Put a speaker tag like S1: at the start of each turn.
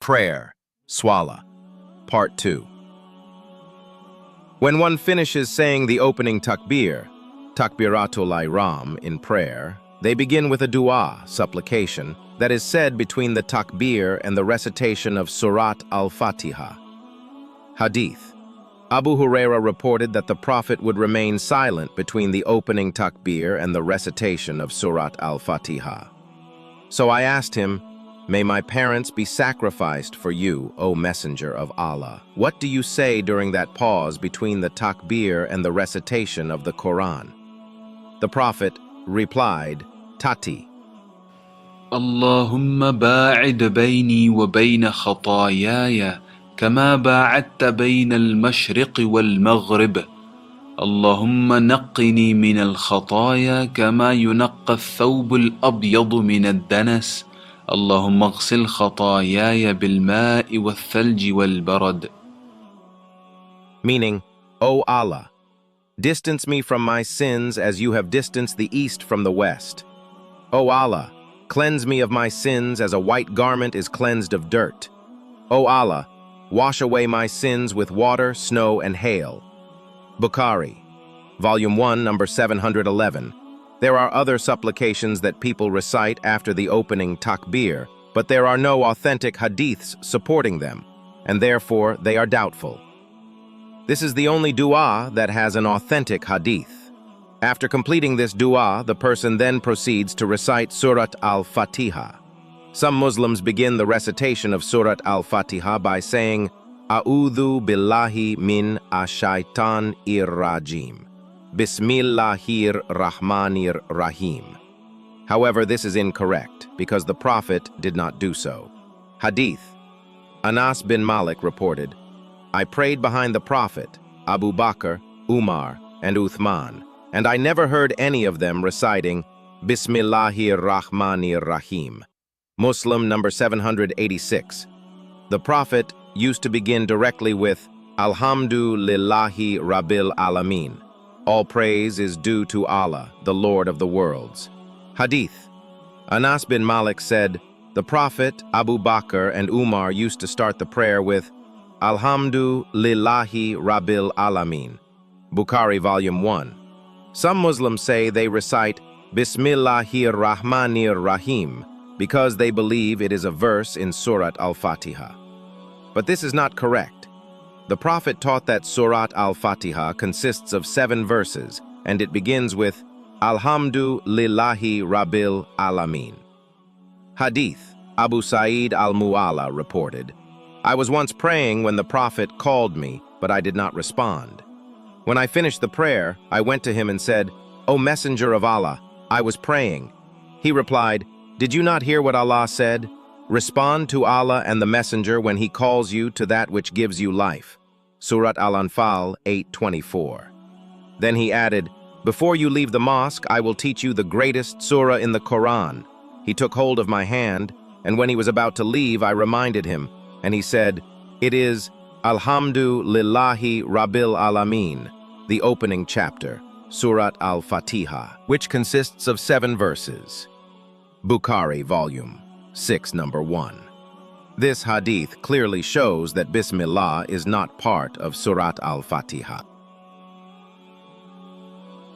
S1: Prayer, Swala, Part 2. When one finishes saying the opening takbir, takbiratul ihram in prayer, they begin with a dua, supplication, that is said between the takbir and the recitation of Surat al-Fatiha. Hadith. Abu Huraira reported that the Prophet would remain silent between the opening takbir and the recitation of Surat al-Fatiha. So I asked him, "May my parents be sacrificed for you, O Messenger of Allah. What do you say during that pause between the takbir and the recitation of the Quran?" The Prophet replied, "Tati."
S2: اللهم باعد بيني وبين خطاياي كما باعدت بين المشرق والمغرب اللهم نقني من الخطايا كما ينقى الثوب الأبيض من الدنس اللهم اغسل خطاياي بالماء والثلج والبرد.
S1: Meaning, O Allah, distance me from my sins as you have distanced the east from the west. O Allah, cleanse me of my sins as a white garment is cleansed of dirt. O Allah, wash away my sins with water, snow, and hail. Bukhari, Volume 1, number 711. There are other supplications that people recite after the opening takbir, but there are no authentic hadiths supporting them, and therefore they are doubtful. This is the only dua that has an authentic hadith. After completing this dua, the person then proceeds to recite Surat al-Fatiha. Some Muslims begin the recitation of Surat al-Fatiha by saying, "A'udhu billahi min ash-shaytan-ir-rajim. Bismillah-ir-Rahman-ir-Raheem." However, this is incorrect because the Prophet did not do so. Hadith. Anas bin Malik reported, "I prayed behind the Prophet, Abu Bakr, Umar, and Uthman, and I never heard any of them reciting Bismillah-ir-Rahman-ir-Raheem." Muslim number 786. The Prophet used to begin directly with Alhamdulillahi Rabbil Alameen. All praise is due to Allah, the Lord of the worlds. Hadith. Anas bin Malik said, the Prophet, Abu Bakr, and Umar used to start the prayer with Alhamdulillahi Rabbil Alameen. Bukhari, Volume 1. Some Muslims say they recite Bismillah-ir-Rahman-ir-Raheem because they believe it is a verse in Surat al-Fatiha. But this is not correct. The Prophet taught that Surat al-Fatiha consists of 7 verses, and it begins with Alhamdulillahi Rabbil Alameen. Hadith. Abu Sa'id al-Mu'alla reported, "I was once praying when the Prophet called me, but I did not respond. When I finished the prayer, I went to him and said, 'O Messenger of Allah, I was praying.' He replied, 'Did you not hear what Allah said? Respond to Allah and the Messenger when He calls you to that which gives you life.' Surat Al-Anfal 8:24. Then he added, 'Before you leave the mosque, I will teach you the greatest surah in the Quran.' He took hold of my hand, and when he was about to leave, I reminded him, and he said, 'It is Alhamdulillahi Rabbil Alameen, the opening chapter, Surat al-Fatiha, which consists of 7 verses. Bukhari, Volume 6, number 1. This hadith clearly shows that Bismillah is not part of Surat al-Fatiha.